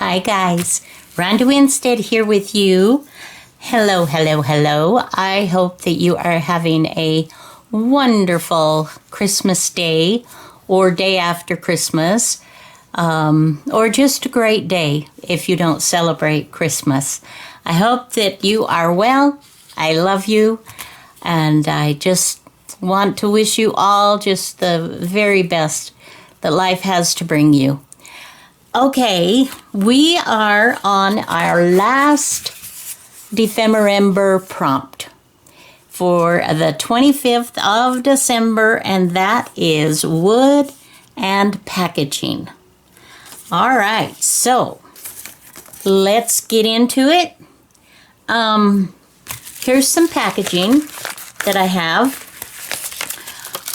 Hi guys, Ronda Winstead here with you. Hello, hello, hello. I hope that you are having a wonderful Christmas day or day after Christmas, or just a great day if you don't celebrate Christmas. I hope that you are well. I love you, and I just want to wish you all just the very best that life has to bring you. Okay, we are on our last Ephemera prompt for the 25th of December, and that is wood and packaging. All right, so let's get into it. Here's some packaging that I have.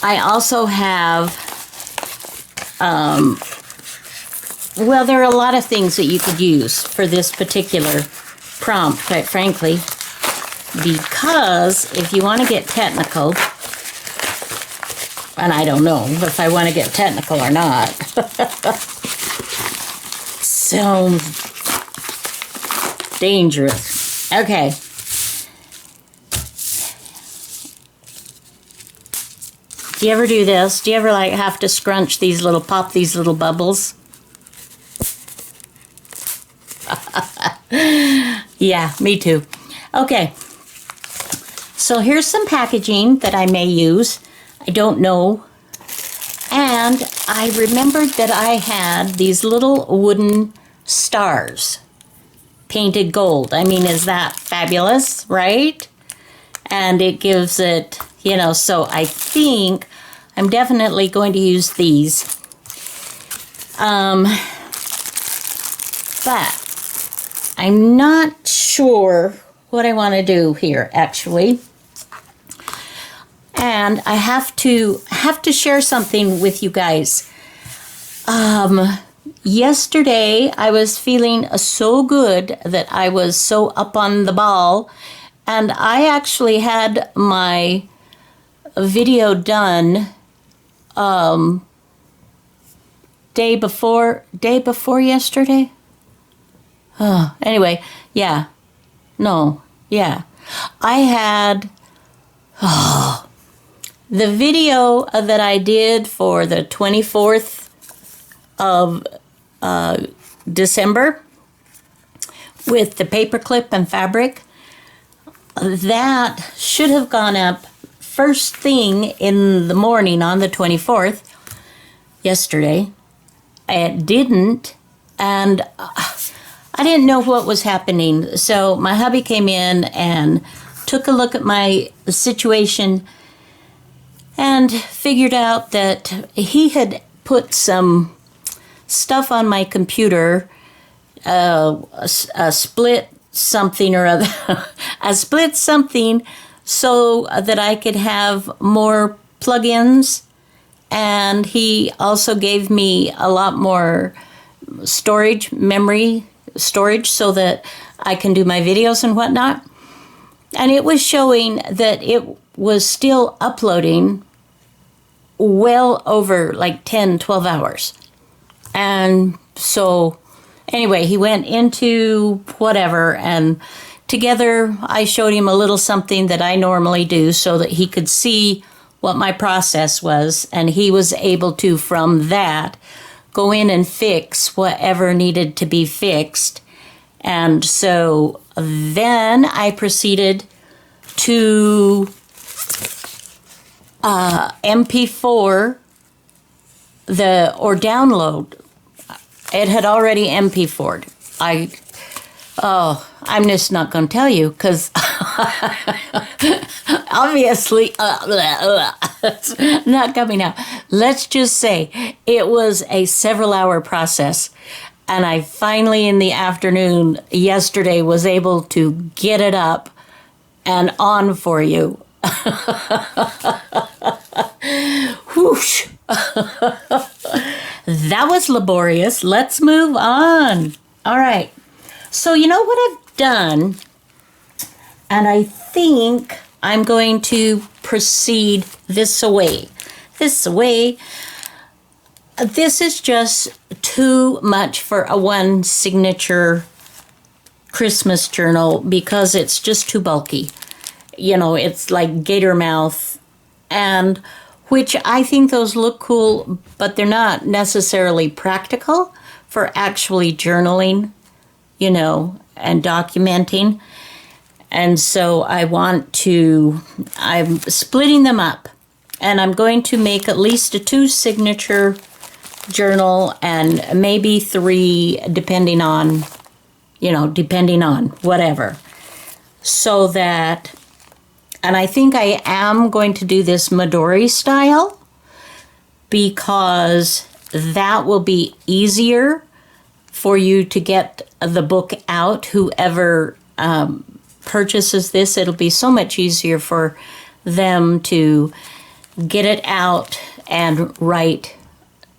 I also have, well, there are a lot of things that you could use for this particular prompt, quite frankly, because if you want to get technical, and I don't know if I want to get technical or not, so dangerous. Okay. Do you ever do this? Do you ever like have to scrunch these little, pop these little bubbles? Yeah, me too. Okay, so here's some packaging that I may use. I don't know. And I remembered that I had these little wooden stars painted gold. I mean, is that fabulous, right? And it gives it, you know, so I think I'm definitely going to use these. But I'm not sure what I want to do here, actually. And I have to share something with you guys. Yesterday, I was feeling so good that I was so up on the ball, and I actually had my video done day before yesterday. Anyway, yeah. No, yeah. I had the video that I did for the 24th of December with the paperclip and fabric. That should have gone up first thing in the morning on the 24th, yesterday. It didn't, and I didn't know what was happening. So my hubby came in and took a look at my situation and figured out that he had put some stuff on my computer, a split something or other, a split something so that I could have more plugins. And he also gave me a lot more memory storage, so that I can do my videos and whatnot. And it was showing that it was still uploading well over like 10, 12 hours. And so anyway, he went into whatever, and together I showed him a little something that I normally do so that he could see what my process was, and he was able to, from that, go in and fix whatever needed to be fixed. And so then I proceeded to MP4 or download. It had already MP4'd. I'm just not going to tell you, because obviously it's not coming out. Let's just say it was a several hour process, and I finally in the afternoon yesterday was able to get it up and on for you. Whoosh. That was laborious. Let's move on. All right. So you know what I've done, and I think I'm going to proceed this way. This is just too much for a one signature Christmas journal because it's just too bulky. You know, it's like gator mouth, and which I think those look cool, but they're not necessarily practical for actually journaling, you know, and documenting. And so I'm splitting them up, and I'm going to make at least a 2 signature journal and maybe 3 depending on whatever. So that, and I think I am going to do this Midori style because that will be easier for you to get the book out. Whoever purchases this, it'll be so much easier for them to get it out and write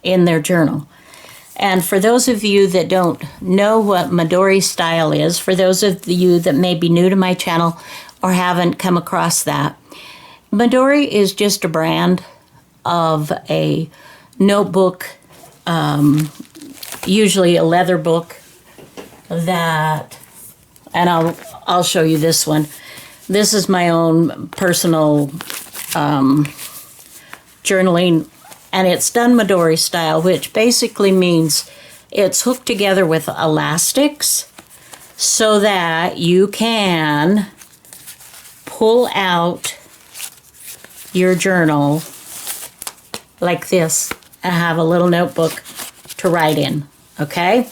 in their journal. And for those of you that don't know what Midori style is, for those of you that may be new to my channel or haven't come across that, Midori is just a brand of a notebook, usually a leather book that, and I'll show you this one. This is my own personal journaling, and it's done Midori style, which basically means it's hooked together with elastics so that you can pull out your journal like this and have a little notebook to write in, okay?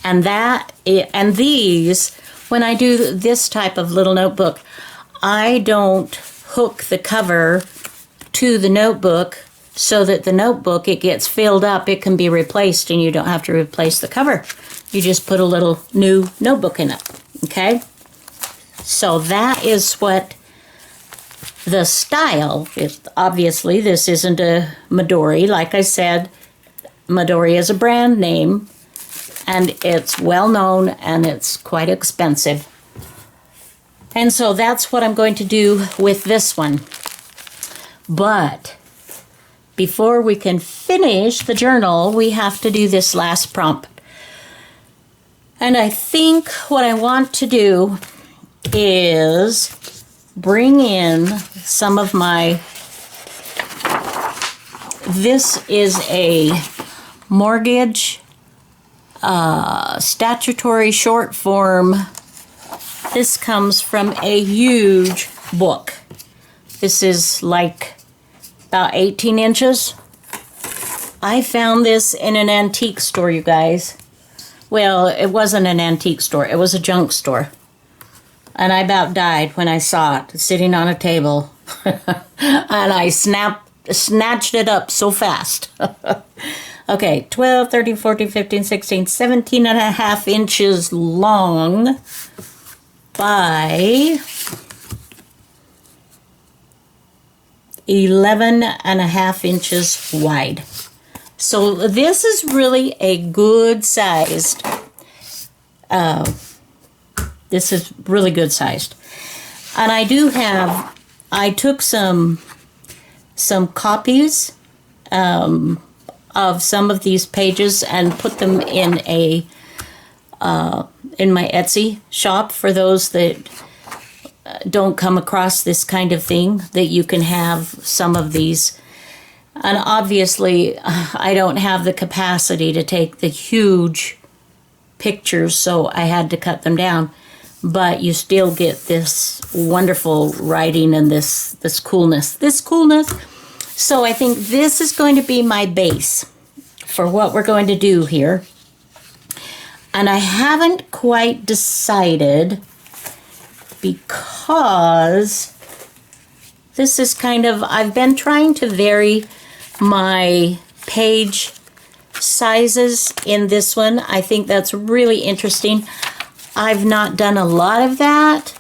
And these, when I do this type of little notebook, I don't hook the cover to the notebook so that the notebook, it gets filled up, it can be replaced, and you don't have to replace the cover. You just put a little new notebook in it, okay? So that is what the style is. Obviously, this isn't a Midori. Like I said, Midori is a brand name, and it's well known, and it's quite expensive. And so that's what I'm going to do with this one. But before we can finish the journal, we have to do this last prompt. And I think what I want to do is bring in some of my, this is a mortgage statutory short form. This comes from a huge book. This is like about 18 inches. I found this in an antique store, you guys. Well, it wasn't an antique store. It was a junk store. And I about died when I saw it sitting on a table. And I snatched it up so fast. Okay, 12, 13, 14, 15, 16, 17 and a half inches long by 11 and a half inches wide. So this is really a good sized, this is really good sized. And I do have, I took some copies of some of these pages and put them in a, in my Etsy shop for those that don't come across this kind of thing, that you can have some of these. And obviously, I don't have the capacity to take the huge pictures, so I had to cut them down. But you still get this wonderful writing and this coolness. So I think this is going to be my base for what we're going to do here. And I haven't quite decided, because this is kind of, I've been trying to vary my page sizes in this one. I think that's really interesting. I've not done a lot of that,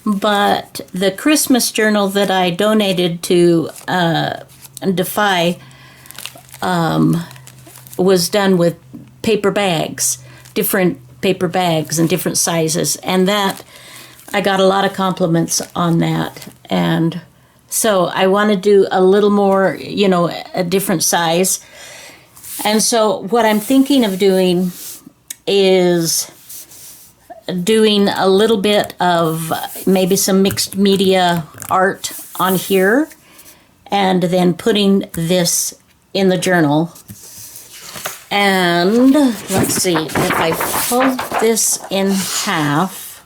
but the Christmas journal that I donated to Defy was done with paper bags, different paper bags and different sizes, and that I got a lot of compliments on that. And so I want to do a little more, you know, a different size. And so what I'm thinking of doing is doing a little bit of maybe some mixed media art on here, and then putting this in the journal. And let's see, if I fold this in half,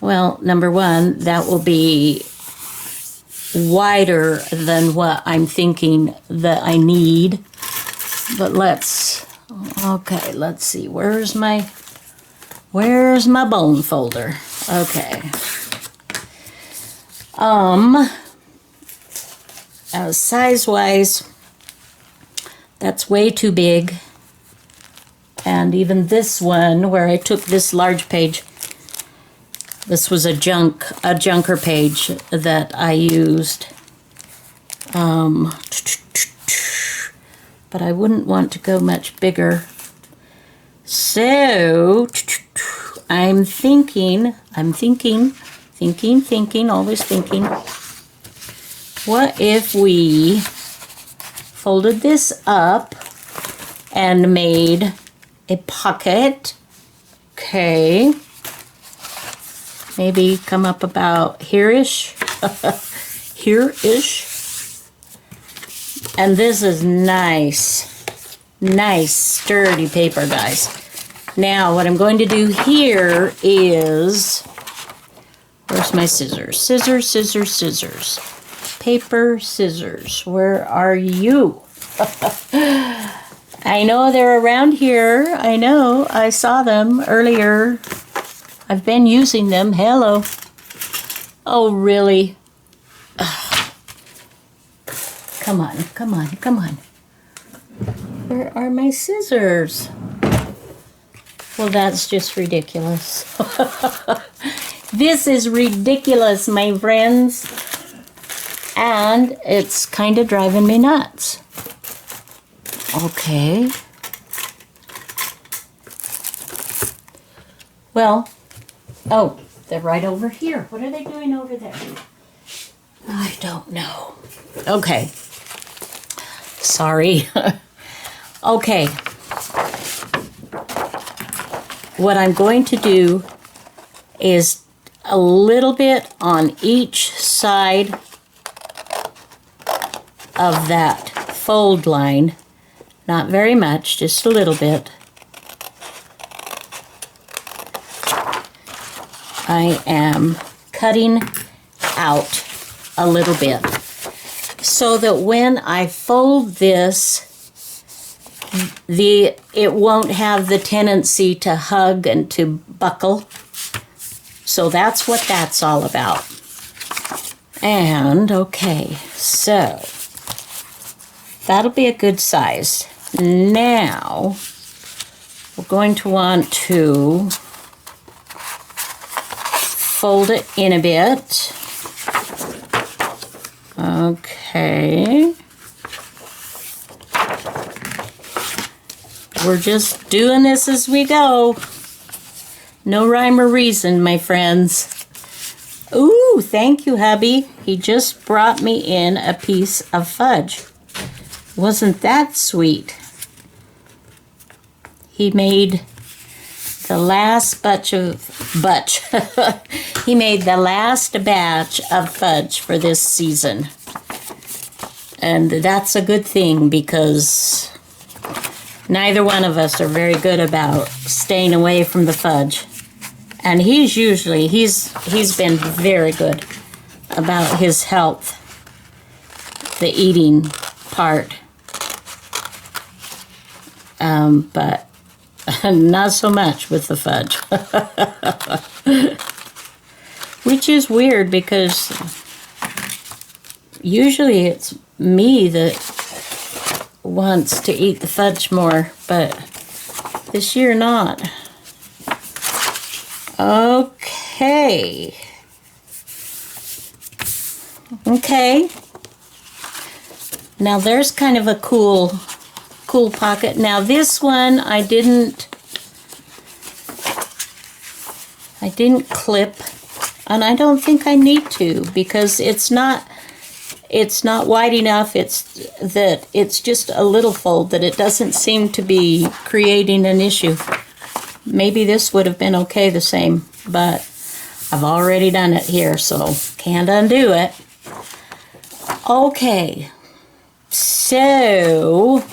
well, number one, that will be wider than what I'm thinking that I need. But let's see, where's my bone folder? Okay. Size-wise, that's way too big. And even this one, where I took this large page, this was a junker page that I used. But I wouldn't want to go much bigger. So, I'm thinking, always thinking, what if we folded this up and made a pocket? Okay. Maybe come up about here-ish. Here-ish. And this is nice, sturdy paper, guys. Now, what I'm going to do here is, where's my scissors? Scissors. Paper, scissors. Where are you? I know they're around here. I know. I saw them earlier. I've been using them. Hello. Oh, really? Come on. Where are my scissors? Well, that's just ridiculous. This is ridiculous, my friends. And it's kind of driving me nuts. Okay. Well, oh, they're right over here. What are they doing over there? I don't know. Okay. Sorry. Okay. What I'm going to do is a little bit on each side of that fold line. Not very much, just a little bit. I am cutting out a little bit so that when I fold this, it won't have the tendency to hug and to buckle. So that's what that's all about. And okay, so that'll be a good size. Now we're going to want to fold it in a bit. Okay. We're just doing this as we go. No rhyme or reason, my friends. Ooh, thank you, hubby. He just brought me in a piece of fudge. Wasn't that sweet? He made the last he made the last batch of fudge for this season. And that's a good thing because neither one of us are very good about staying away from the fudge. And he's been very good about his health, the eating part. But not so much with the fudge. Which is weird because usually it's me that wants to eat the fudge more, but this year not. Okay. Okay. Now there's kind of a cool pocket. Now this one I didn't clip, and I don't think I need to because it's not it's not wide enough. It's that it's just a little fold that it doesn't seem to be creating an issue. Maybe this would have been okay the same, but I've already done it here, so can't undo it. Okay, so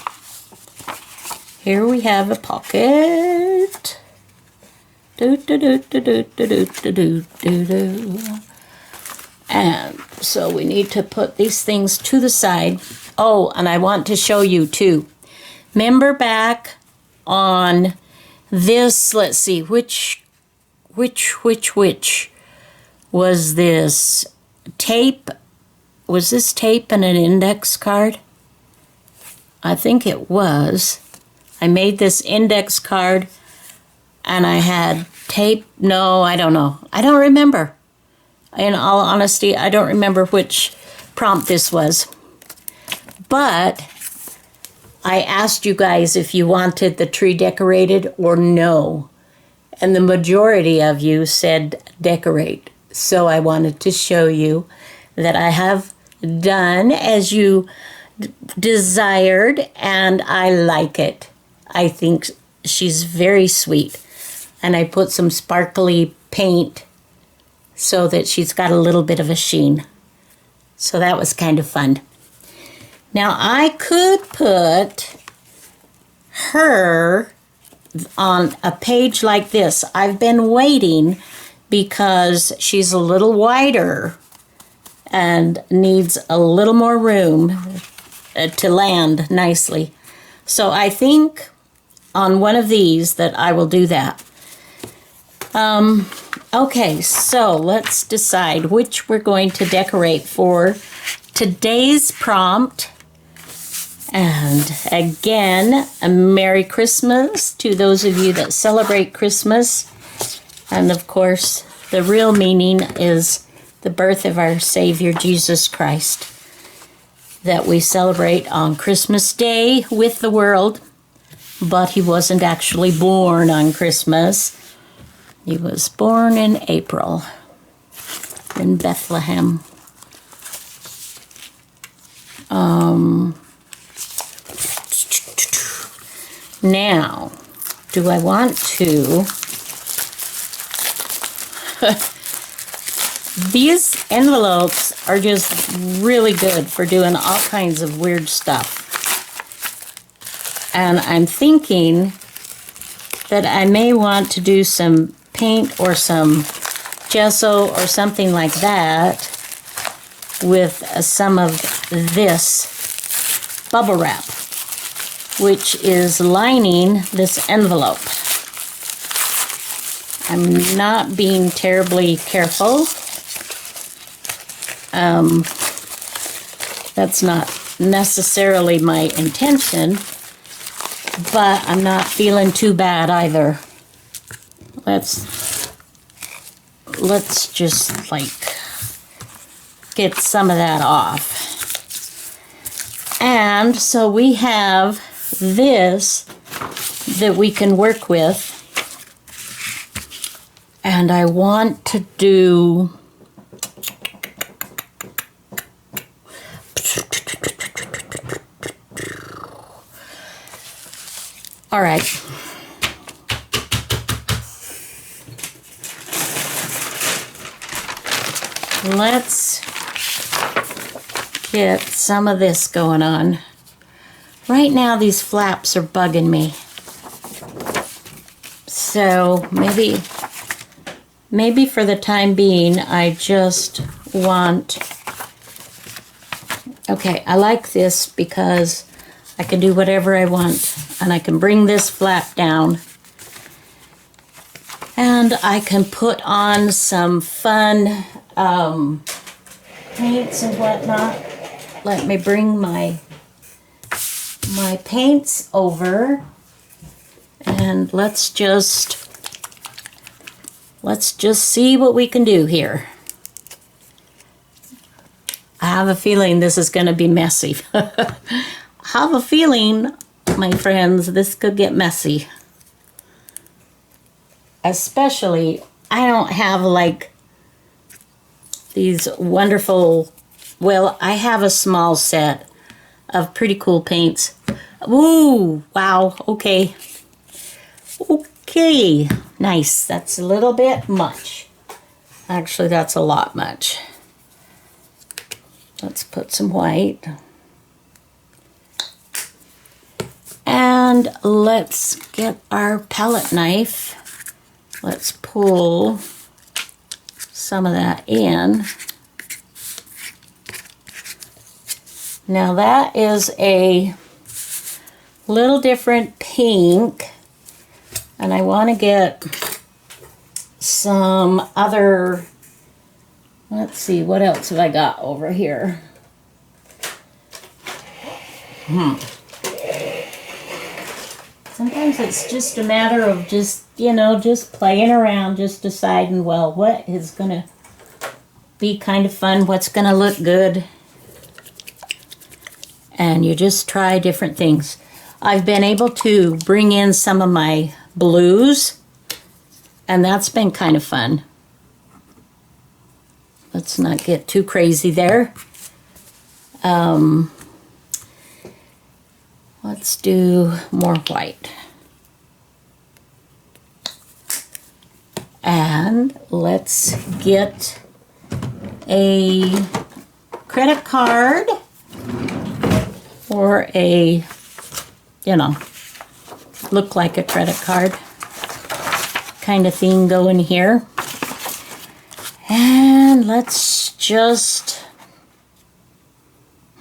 here we have a pocket. And so we need to put these things to the side. Oh, and I want to show you too. Remember back on this, let's see, which was this tape? Was this tape and an index card? I think it was. I made this index card and I had tape. No, I don't know. I don't remember. In all honesty, I don't remember which prompt this was. But I asked you guys if you wanted the tree decorated or no. And the majority of you said decorate. So I wanted to show you that I have done as you desired, and I like it. I think she's very sweet. And I put some sparkly paint so that she's got a little bit of a sheen. So that was kind of fun. Now I could put her on a page like this. I've been waiting because she's a little wider and needs a little more room to land nicely. So I think on one of these that I will do that. Okay, so let's decide which we're going to decorate for today's prompt. And again, a Merry Christmas to those of you that celebrate Christmas. And of course, the real meaning is the birth of our Savior, Jesus Christ, that we celebrate on Christmas Day with the world. But he wasn't actually born on Christmas. He was born in April in Bethlehem. Now, do I want to... These envelopes are just really good for doing all kinds of weird stuff. And I'm thinking that I may want to do some paint or some gesso or something like that with some of this bubble wrap, which is lining this envelope. I'm not being terribly careful. That's not necessarily my intention, but I'm not feeling too bad either. Let's just like get some of that off. And so we have this that we can work with. And I want to do... All right. Let's get some of this going on. Right now, these flaps are bugging me. So maybe for the time being, I just want... Okay, I like this because I can do whatever I want. And I can bring this flap down. And I can put on some fun paints and whatnot. Let me bring my paints over. And let's just see what we can do here. I have a feeling this is going to be messy. I have a feeling, my friends, this could get messy. Especially, I don't have like these wonderful well, I have a small set of pretty cool paints. Ooh, wow, okay. Okay, nice. That's a little bit much. Actually, that's a lot much. Let's put some white. And let's get our palette knife. Let's pull some of that in. Now that is a little different pink, and I want to get some other, let's see, what else have I got over here? Sometimes it's just a matter of just, you know, just playing around, just deciding, well, what is going to be kind of fun, what's going to look good. And you just try different things. I've been able to bring in some of my blues, and that's been kind of fun. Let's not get too crazy there. Let's do more white. And let's get a credit card or a, you know, look like a credit card kind of thing going here. And let's just,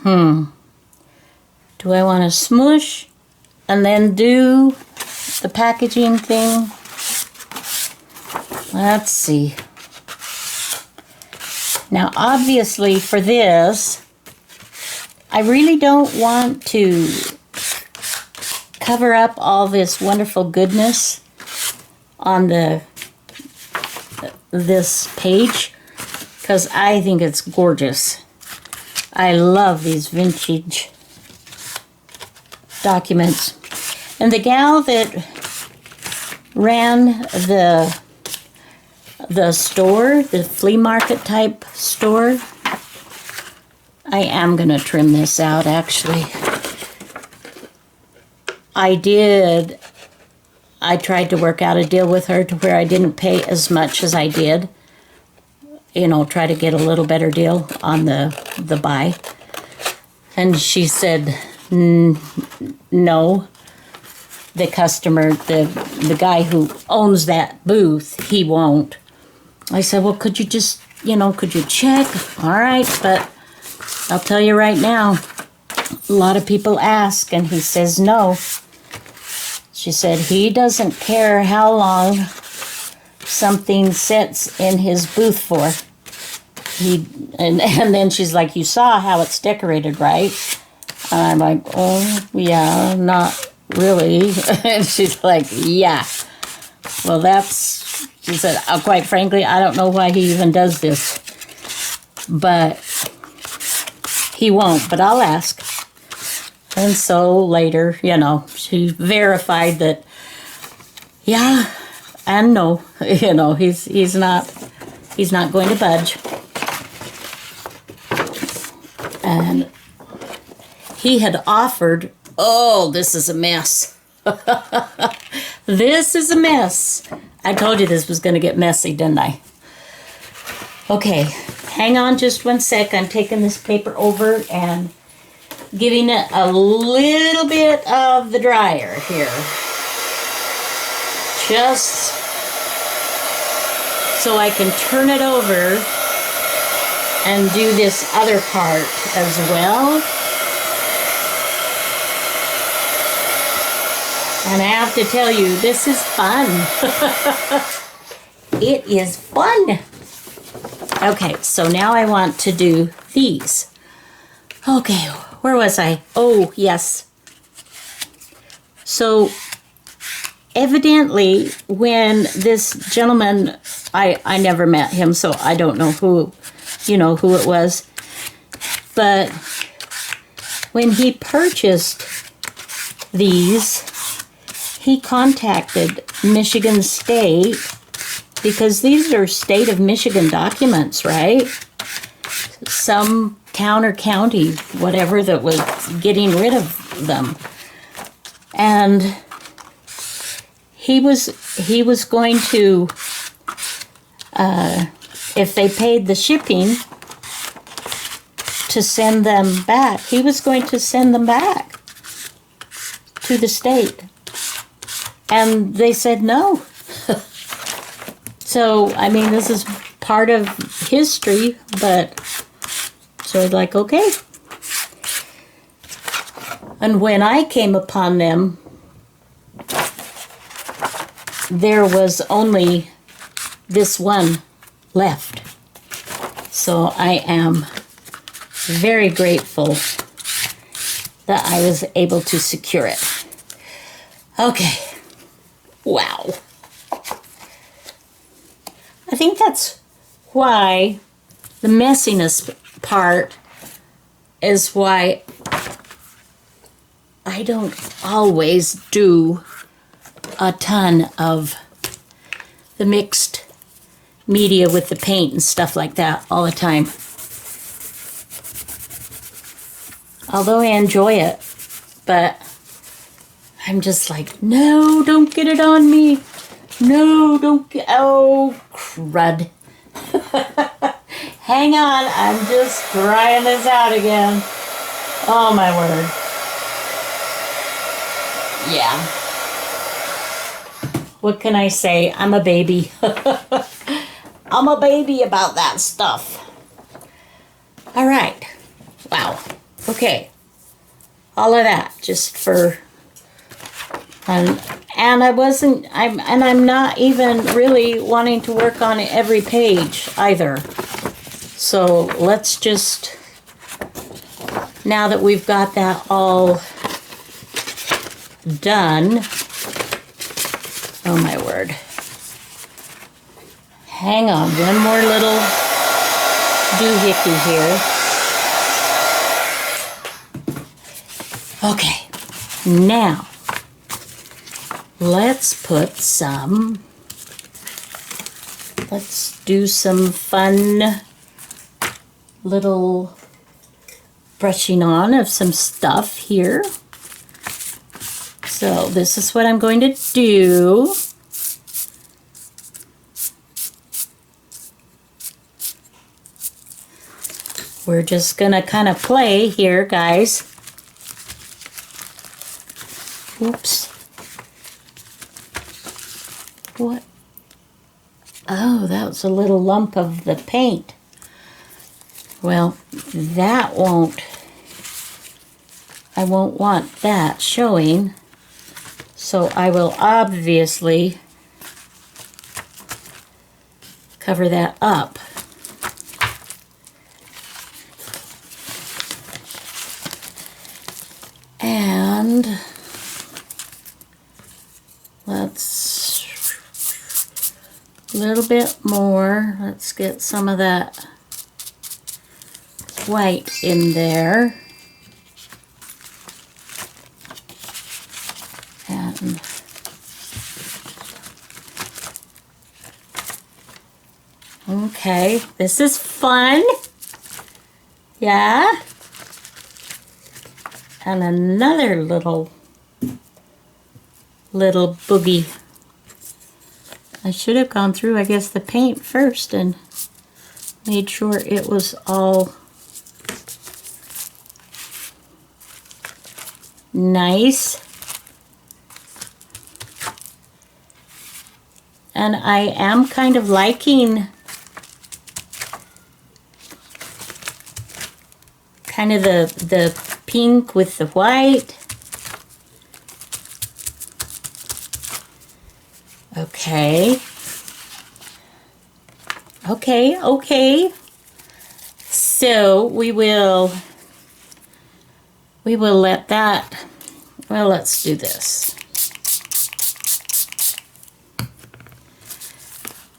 do I want to smush and then do the packaging thing? Let's see. Now, obviously for this, I really don't want to cover up all this wonderful goodness on this page, because I think it's gorgeous. I love these vintage documents. And the gal that ran the store, the flea market type store, I am going to trim this out, actually. I tried to work out a deal with her to where I didn't pay as much as I did. You know, try to get a little better deal on the buy. And she said, no. The customer, the guy who owns that booth, he won't. I said, well, could you just, you know, could you check? All right, but I'll tell you right now, a lot of people ask, and he says no. She said he doesn't care how long something sits in his booth for. And then she's like, you saw how it's decorated, right? And I'm like, oh, yeah, not really. And she's like, yeah. Well, she said, quite frankly, I don't know why he even does this. But he won't, but I'll ask. And so later, you know, she verified that, yeah, and no, you know, he's not going to budge. And he had offered, oh, this is a mess. This is a mess. I told you this was going to get messy, didn't I? Okay, hang on just one sec. I'm taking this paper over and giving it a little bit of the dryer here. Just so I can turn it over and do this other part as well. And I have to tell you, this is fun. It is fun. Okay, so now I want to do these. Okay, where was I? Oh, yes. So, evidently, when this gentleman, I never met him, so I don't know who it was. But when he purchased these, he contacted Michigan State, because these are state of Michigan documents, right? Some town or county, whatever, that was getting rid of them. And he was going to, if they paid the shipping, to send them back. He was going to send them back to the state. And they said no. So, I mean, this is part of history, but so I was like, okay. And when I came upon them, there was only this one left. So I am very grateful that I was able to secure it. Okay. Wow. I think that's why the messiness part is why I don't always do a ton of the mixed media with the paint and stuff like that all the time. Although I enjoy it, but I'm just like, no, don't get it on me. No, don't get, oh, crud. Hang on, I'm just trying this out again. Oh, my word. Yeah. What can I say? I'm a baby. I'm a baby about that stuff. All right. Wow. Okay. All of that just for... And I'm not even really wanting to work on every page either. So let's just, now that we've got that all done, oh my word. Hang on, one more little doohickey here. Okay, now let's do some fun little brushing on of some stuff here. So this is what I'm going to do. We're just gonna kind of play here, guys. Oops. What? Oh, that was a little lump of the paint. Well, that I won't want that showing. So I will obviously cover that up. And let's a little bit more. Let's get some of that white in there. And okay, this is fun. Yeah. And another little boogie. I should have gone through, I guess, the paint first and made sure it was all nice. And I am kind of liking kind of the pink with the white. Okay. Okay. So we will let that, well, let's do this.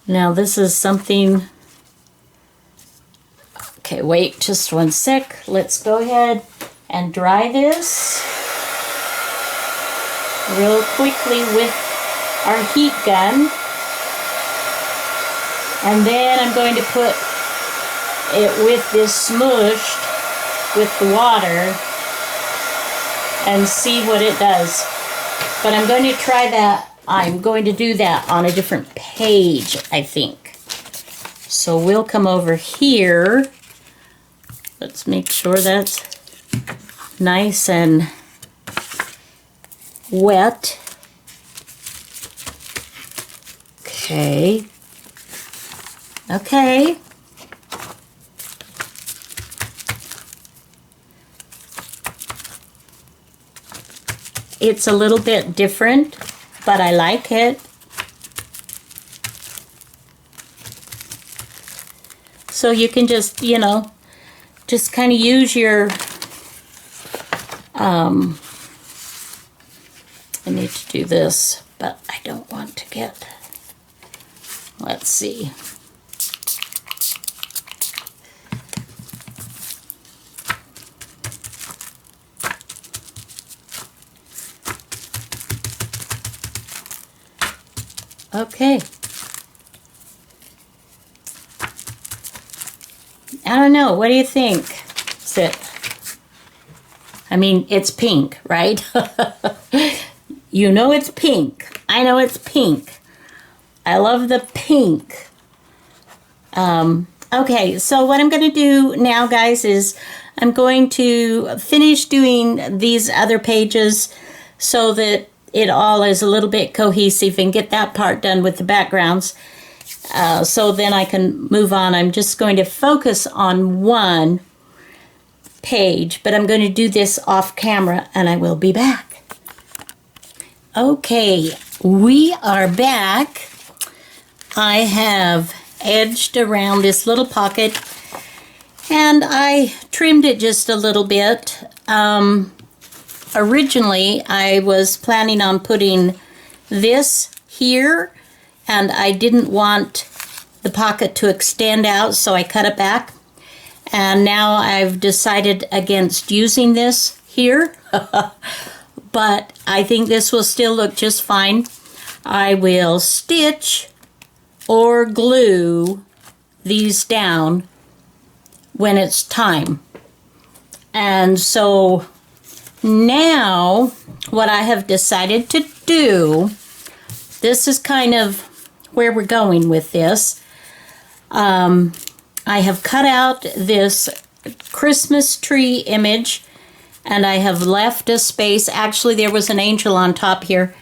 Now this is something, okay, wait just one sec. Let's go ahead and dry this real quickly with our heat gun. And then I'm going to put it with this smushed with the water and see what it does. But I'm going to try that. I'm going to do that on a different page, I think. So we'll come over here. Let's make sure that's nice and wet. Okay. Okay. It's a little bit different, but I like it. So you can just, you know, just kind of use your, I need to do this, but I don't want to get, let's see. Okay. I don't know. What do you think? Is it? I mean, it's pink, right? You know it's pink. I know it's pink. I love the pink. Okay, so what I'm going to do now, guys, is I'm going to finish doing these other pages so that it all is a little bit cohesive and get that part done with the backgrounds. So then I can move on. I'm just going to focus on one page, but I'm going to do this off camera and I will be back. Okay, we are back. I have edged around this little pocket and I trimmed it just a little bit. Originally, I was planning on putting this here, and I didn't want the pocket to extend out, so I cut it back. And now I've decided against using this here, but I think this will still look just fine. I will stitch or glue these down when it's time. And so now, what I have decided to do, this is kind of where we're going with this. I have cut out this Christmas tree image, and I have left a space. Actually, there was an angel on top here,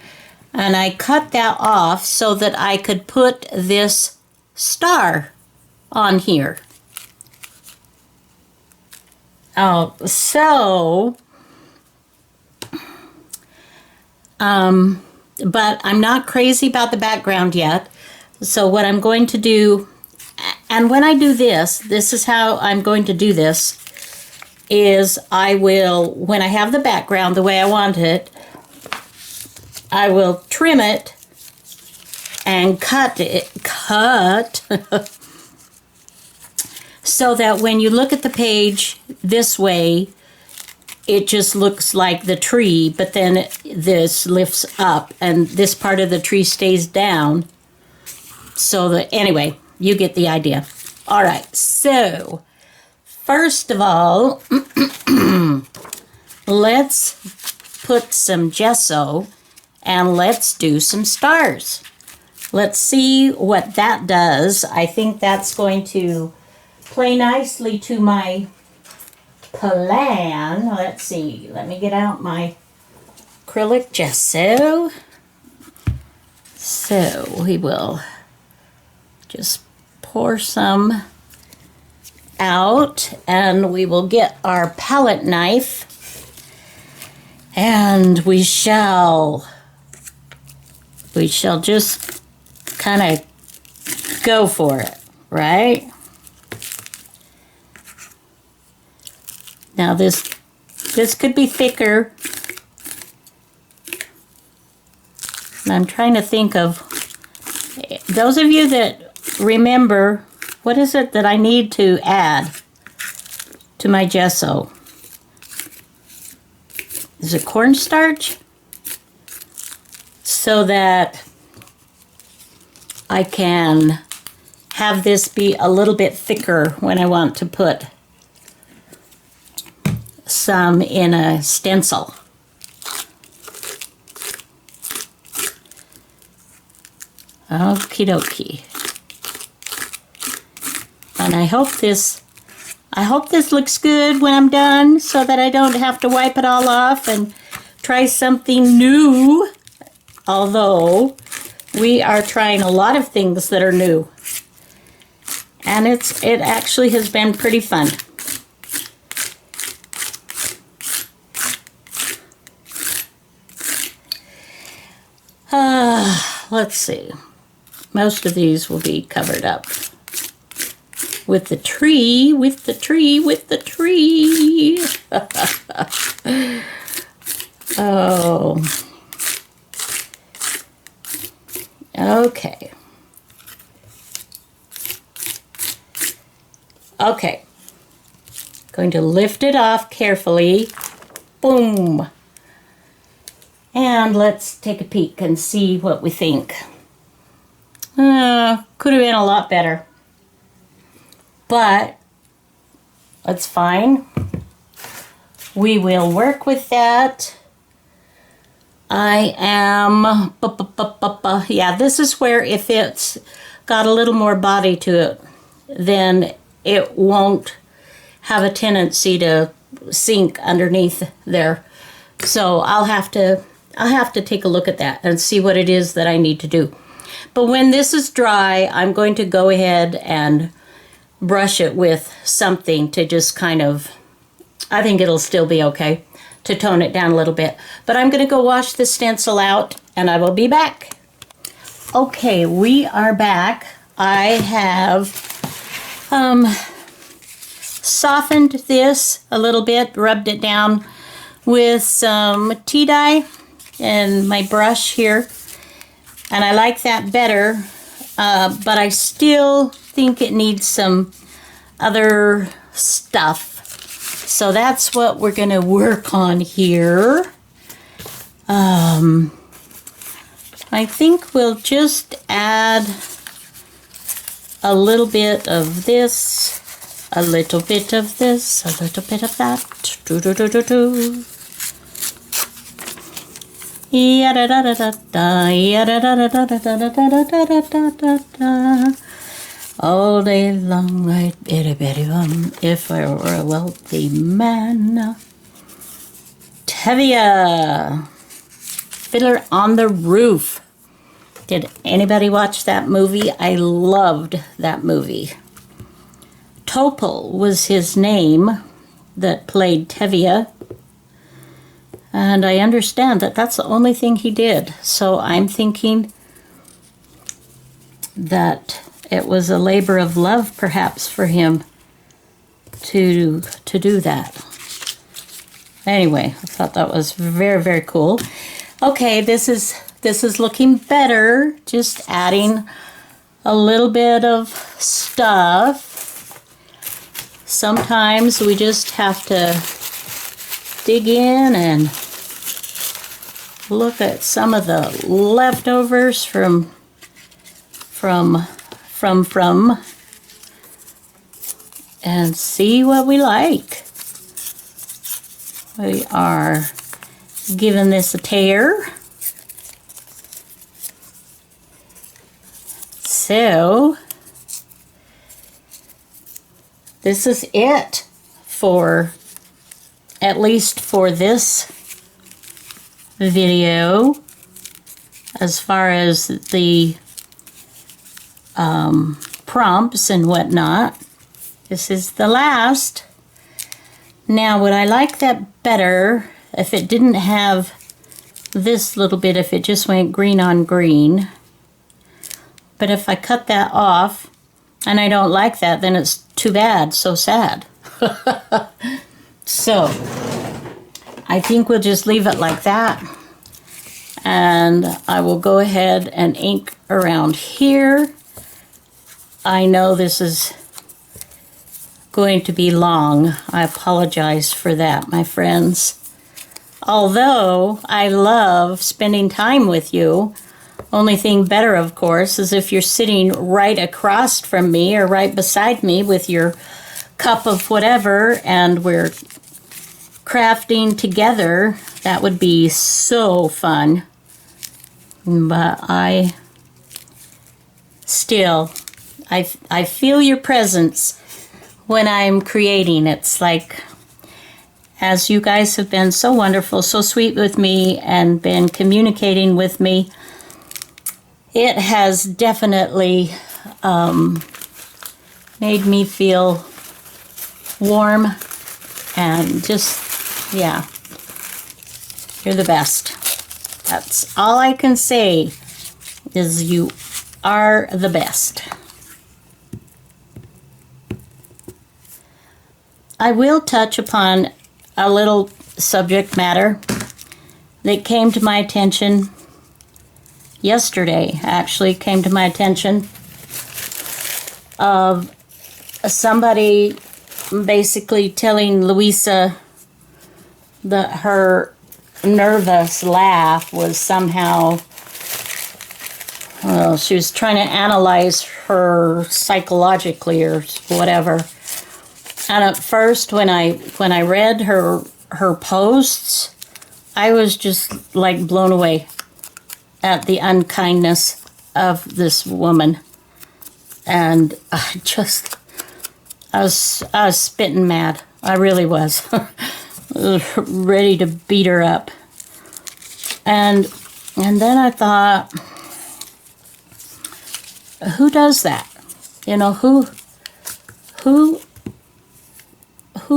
and I cut that off so that I could put this star on here. Oh, so... but I'm not crazy about the background yet. So what I'm going to do, and when I do this, this is how I'm going to do this, is I will, when I have the background the way I want it, I will trim it and cut so that when you look at the page this way, it just looks like the tree, but then this lifts up and this part of the tree stays down. So that, anyway, you get the idea. All right, so first of all, let's put some gesso and let's do some stars. Let's see what that does. I think that's going to play nicely to my plan. Let's see. Let me get out my acrylic gesso. So we will just pour some out and we will get our palette knife and we shall just kind of go for it, right? Now this could be thicker. And I'm trying to think of, those of you that remember, what is it that I need to add to my gesso? Is it cornstarch? So that I can have this be a little bit thicker when I want to put some in a stencil. Okie dokie. And I hope this looks good when I'm done so that I don't have to wipe it all off and try something new. Although we are trying a lot of things that are new. And it actually has been pretty fun. Let's see. Most of these will be covered up with the tree, with the tree, with the tree. Oh. Okay. Okay. Going to lift it off carefully. Boom. And let's take a peek and see what we think. Could have been a lot better. But that's fine. We will work with that. I am... Yeah, this is where if it's got a little more body to it, then it won't have a tendency to sink underneath there. So I'll have to take a look at that and see what it is that I need to do. But when this is dry, I'm going to go ahead and brush it with something to just kind of, I think it'll still be okay to tone it down a little bit. But I'm going to go wash the stencil out and I will be back. Okay, we are back. I have softened this a little bit, rubbed it down with some tea dye and my brush here. And I like that better, but I still think it needs some other stuff. So that's what we're going to work on here. I think we'll just add a little bit of this, a little bit of this, a little bit of that. All day long I'd bitty bitty bum if I were a wealthy man. Tevye, Fiddler on the Roof. Did anybody watch that movie? I loved that movie. Topol was his name that played Tevye. And I understand that that's the only thing he did. So I'm thinking that it was a labor of love, perhaps, for him to do that. Anyway, I thought that was very, very cool. Okay, this is looking better. Just adding a little bit of stuff. Sometimes we just have to dig in and look at some of the leftovers from and see what we like. We are giving this a tear. So this is it for, at least for this video, as far as the prompts and whatnot. This is the last. Now, would I like that better if it didn't have this little bit, if it just went green on green? But if I cut that off and I don't like that, then it's too bad, so sad. So I think we'll just leave it like that. And I will go ahead and ink around here. I know this is going to be long. I apologize for that, my friends. Although I love spending time with you, only thing better, of course, is if you're sitting right across from me or right beside me with your cup of whatever, and we're crafting together. That would be so fun. But I feel your presence when I'm creating. It's like, as you guys have been so wonderful, so sweet with me, and been communicating with me, it has definitely made me feel warm and just, yeah, you're the best. That's all I can say, is you are the best. I will touch upon a little subject matter that came to my attention yesterday. Actually came to my attention of somebody basically telling Luise that her nervous laugh was somehow, well, she was trying to analyze her psychologically or whatever. And at first, when I read her posts, I was just like blown away at the unkindness of this woman. And I was spitting mad. I really was. Ready to beat her up. And then I thought, who does that? You know, who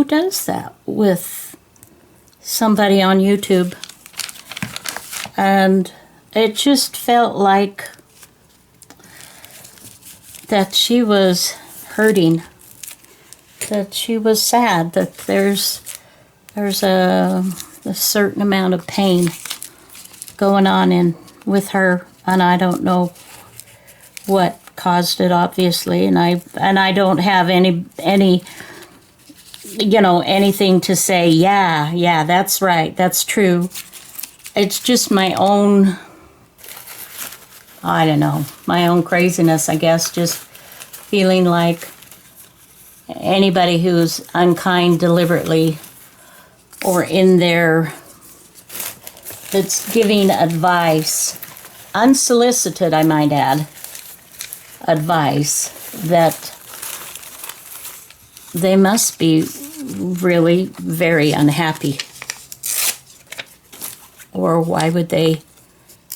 does that with somebody on YouTube? And it just felt like that she was hurting, that she was sad, that there's a certain amount of pain going on with her, and I don't know what caused it, obviously, and I don't have any anything to say, yeah, that's right, that's true. It's just my own, I don't know, my own craziness, I guess, just feeling like anybody who's unkind deliberately, or in there, that's giving advice, unsolicited, I might add, advice, that they must be really very unhappy. Or why would they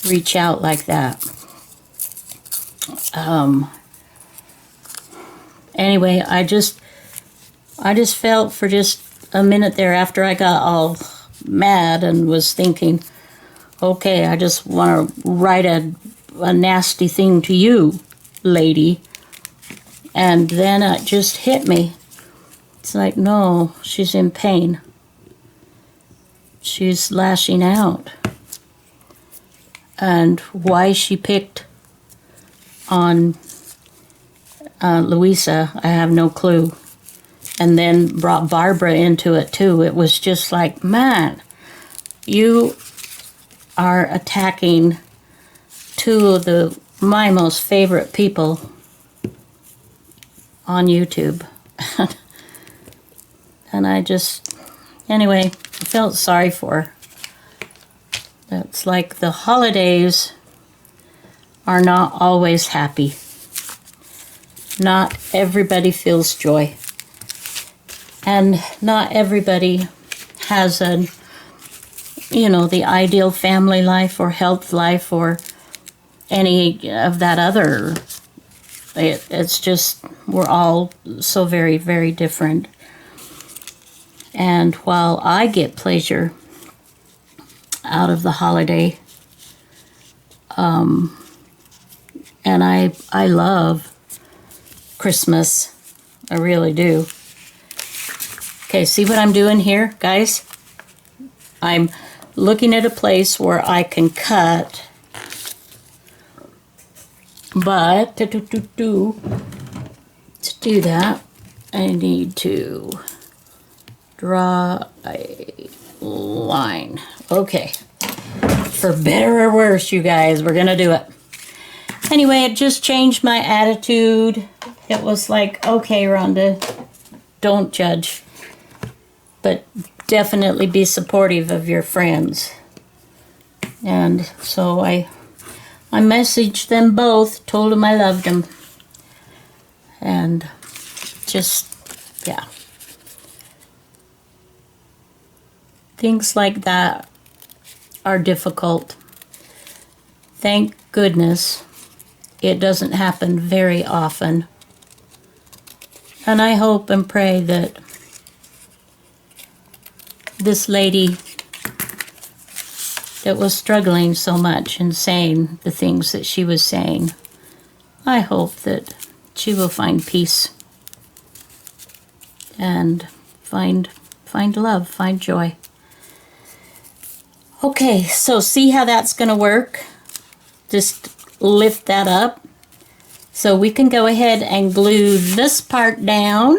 reach out like that? Anyway, I just felt for just a minute there, after I got all mad and was thinking, okay, I just want to write a nasty thing to you, lady. And then it just hit me. It's like, no, she's in pain. She's lashing out. And why she picked on Luise, I have no clue. And then brought Barbara into it too. It was just like, man, you are attacking two of my most favorite people on YouTube. And I just, anyway, I felt sorry for her. It's like the holidays are not always happy. Not everybody feels joy. And not everybody has the ideal family life or health life or any of that other. It's just, we're all so very, very different. And while I get pleasure out of the holiday, and I love Christmas, I really do. Okay, see what I'm doing here, guys? I'm looking at a place where I can cut, but to do that, I need to draw a line. Okay, for better or worse, you guys, we're gonna do it. Anyway, it just changed my attitude. It was like, okay, Rhonda, don't judge. but definitely be supportive of your friends. And so I messaged them both, told them I loved them. And just, yeah. Things like that are difficult. Thank goodness it doesn't happen very often. And I hope and pray that this lady that was struggling so much and saying the things that she was saying, I hope that she will find peace and find love, find joy. Okay, so see how that's going to work? Just lift that up. So we can go ahead and glue this part down.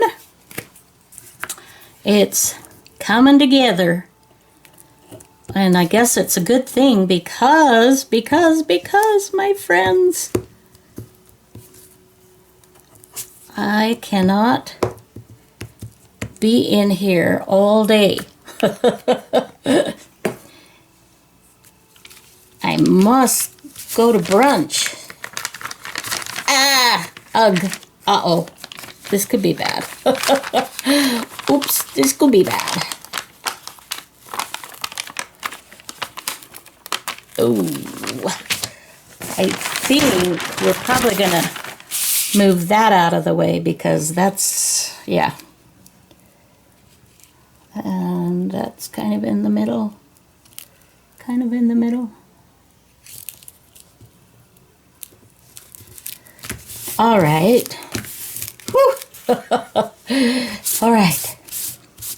It's coming together. And I guess it's a good thing because, my friends, I cannot be in here all day. I must go to brunch. Ugh. Uh-oh. This could be bad. Oops, this could be bad. Oh, I think we're probably going to move that out of the way because that's, yeah. And that's kind of in the middle. Kind of in the middle. All right. Whew. All right.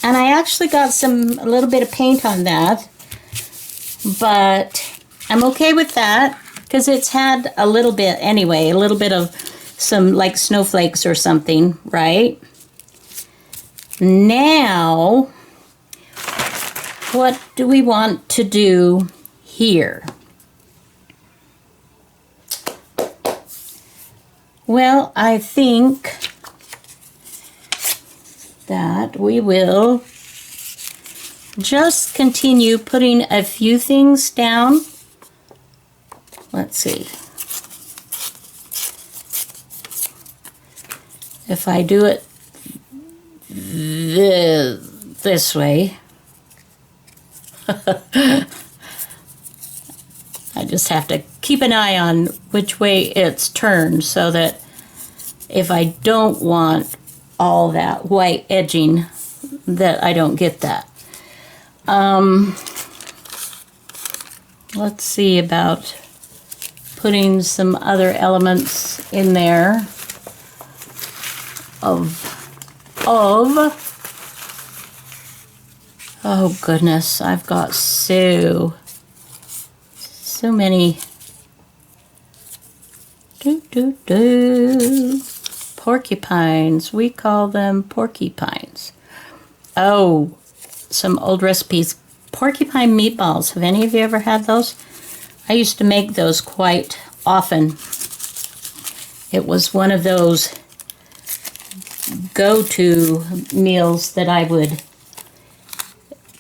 And I actually got a little bit of paint on that, but I'm okay with that because it's had a little bit anyway, a little bit of some like snowflakes or something, right? Now, what do we want to do here? Well, I think that we will just continue putting a few things down. Let's see. If I do it this way, I just have to keep an eye on which way it's turned so that if I don't want all that white edging, that I don't get that. Let's see about putting some other elements in there oh goodness, I've got so many porcupines. We call them porcupines. Oh, some old recipes. Porcupine meatballs. Have any of you ever had those? I used to make those quite often. It was one of those go-to meals that I would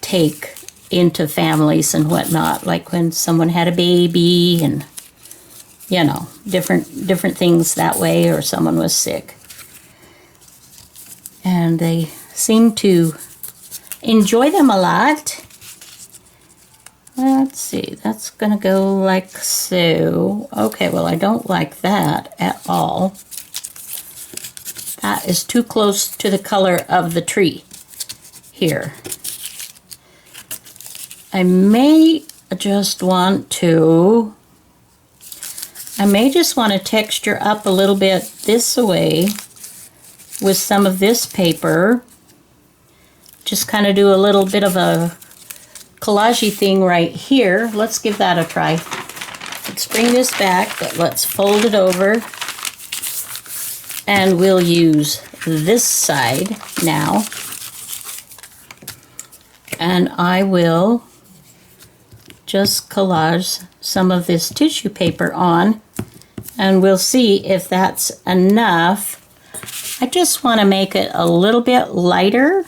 take into families and whatnot, like when someone had a baby and, you know, different things that way, or someone was sick. And they seemed to enjoy them a lot. Let's see, that's gonna go like so. Okay, well, I don't like that at all. That is too close to the color of the tree here. I may just want to texture up a little bit this way with some of this paper. Just kind of do a little bit of a collage-y thing right here. Let's give that a try. Let's bring this back, but let's fold it over. And we'll use this side now. And I will just collage some of this tissue paper on, and we'll see if that's enough. I just want to make it a little bit lighter.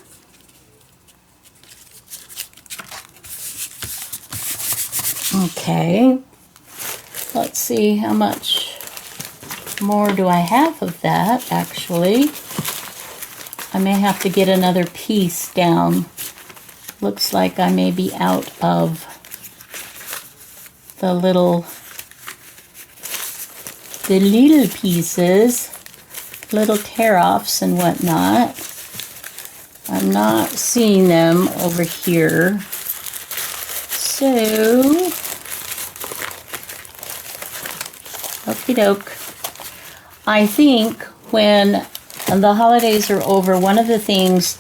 Okay. Let's see how much more do I have of that, actually. I may have to get another piece down. Looks like I may be out of the little pieces, little tear-offs and whatnot. I'm not seeing them over here. So, okie doke. I think when the holidays are over, one of the things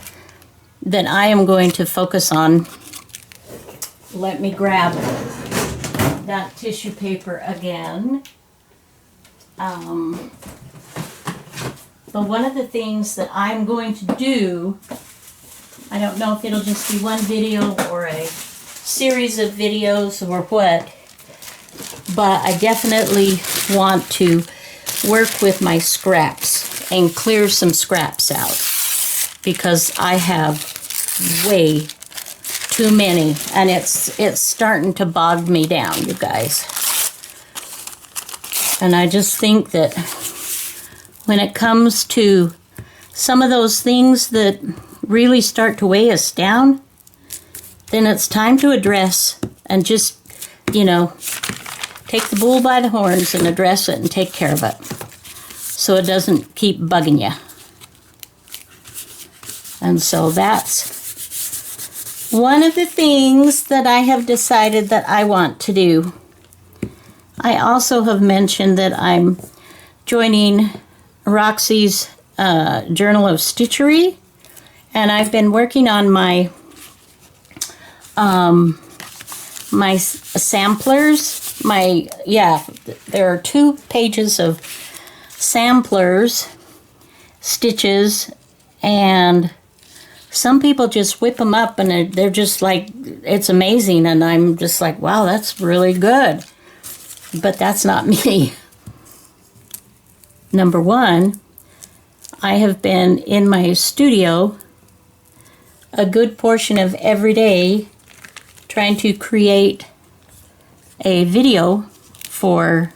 that I am going to focus on, let me grab that tissue paper again. But one of the things that I'm going to do, I don't know if it'll just be one video or a series of videos or what, but I definitely want to work with my scraps and clear some scraps out because I have way too many and it's starting to bog me down, you guys. And I just think that when it comes to some of those things that really start to weigh us down, then it's time to address and just, you know, take the bull by the horns and address it and take care of it so it doesn't keep bugging you. And so that's one of the things that I have decided that I want to do. I also have mentioned that I'm joining Roxy's Journal of Stitchery, and I've been working on my my samplers. There are 2 pages of samplers, stitches, and some people just whip them up and they're just like, it's amazing, and I'm just like, wow, that's really good. But that's not me. Number one, I have been in my studio a good portion of every day trying to create a video for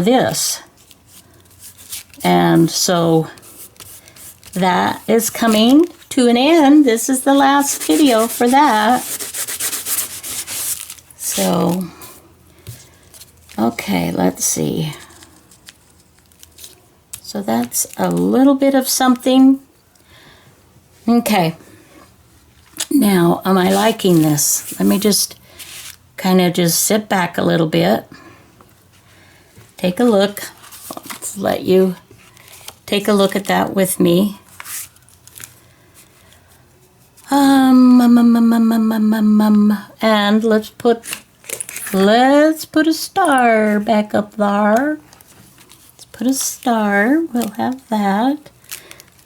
this. And so that is coming to an end. This is the last video for that. So, okay, let's see. So that's a little bit of something. Okay. Now, am I liking this? Let me just kind of just sit back a little bit. Take a look. Let's let you take a look at that with me. And let's put a star back up there. Let's put a star. We'll have that.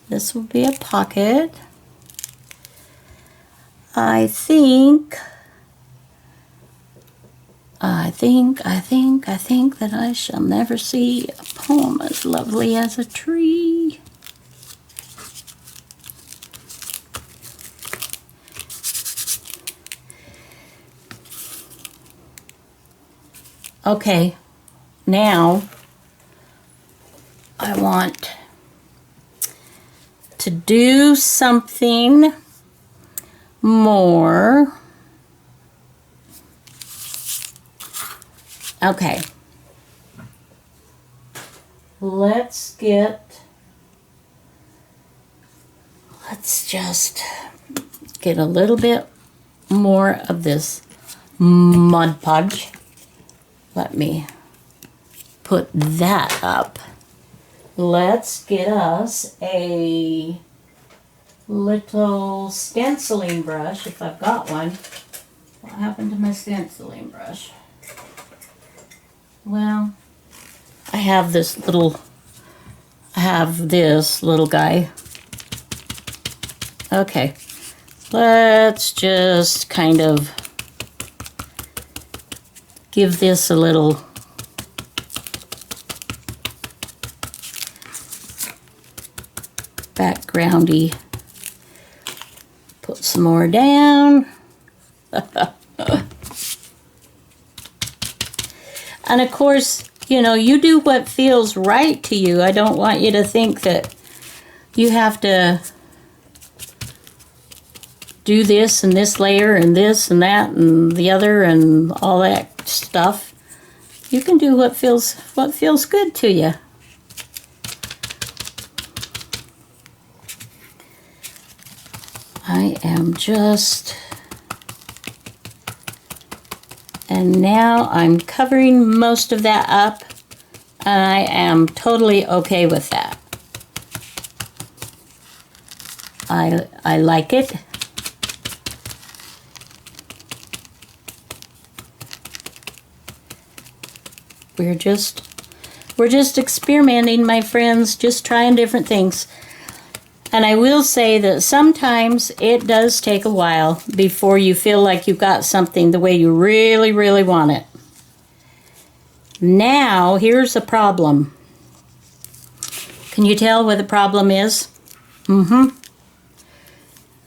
This will be a pocket. I think that I shall never see a poem as lovely as a tree. Okay, now I want to do something more. Okay, let's just get a little bit more of this Mod Podge. Let me put that up. Let's get us a little stenciling brush, if I've got one. What happened to my stenciling brush? Well, I have this little guy. Okay, let's just kind of give this a little backgroundy. Put some more down. And of course, you know, you do what feels right to you. I don't want you to think that you have to do this and this layer and this and that and the other and all that stuff. You can do what feels good to you. I am just, and now I'm covering most of that up, and I am totally okay with that. I like it. We're just experimenting, my friends, just trying different things. And I will say that sometimes it does take a while before you feel like you've got something the way you really, really want it. Now, here's the problem. Can you tell what the problem is?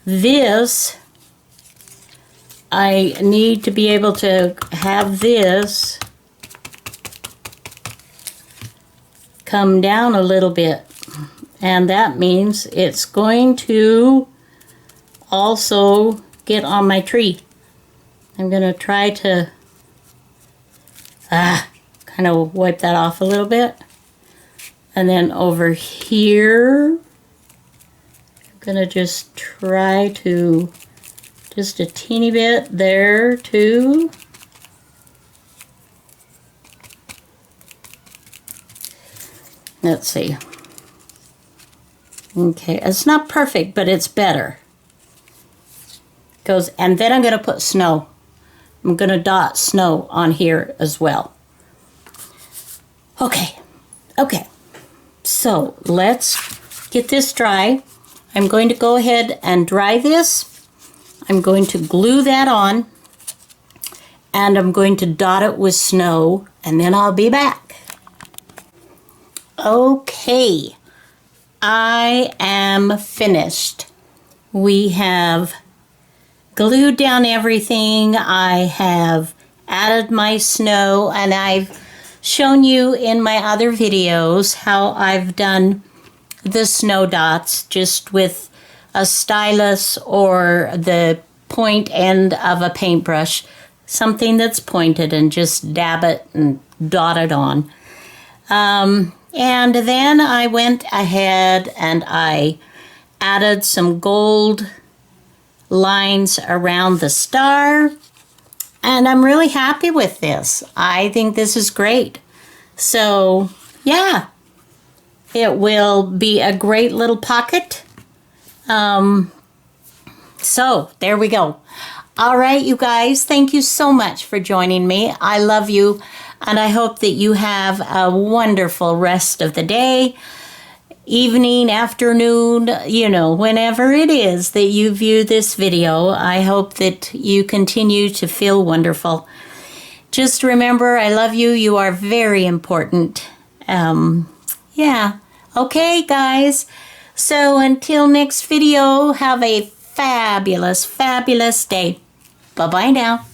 This, I need to be able to have this come down a little bit. And that means it's going to also get on my tree. I'm going to try to kind of wipe that off a little bit. And then over here, I'm going to just try to, just a teeny bit there too. Let's see. Okay, it's not perfect, but it's better. Goes, and then I'm going to put snow. I'm going to dot snow on here as well. Okay. So let's get this dry. I'm going to go ahead and dry this. I'm going to glue that on, and I'm going to dot it with snow, and then I'll be back. Okay. I am finished. We have glued down everything. I have added my snow, and I've shown you in my other videos how I've done the snow dots just with a stylus or the point end of a paintbrush, something that's pointed, and just dab it and dot it on. And then I went ahead and I added some gold lines around the star, and I'm really happy with this. I think this is great. So, yeah, it will be a great little pocket. So, there we go. All right, you guys, thank you so much for joining me. I love you. And I hope that you have a wonderful rest of the day, evening, afternoon, you know, whenever it is that you view this video. I hope that you continue to feel wonderful. Just remember, I love you. You are very important. Yeah. Okay, guys. So until next video, have a fabulous, fabulous day. Bye-bye now.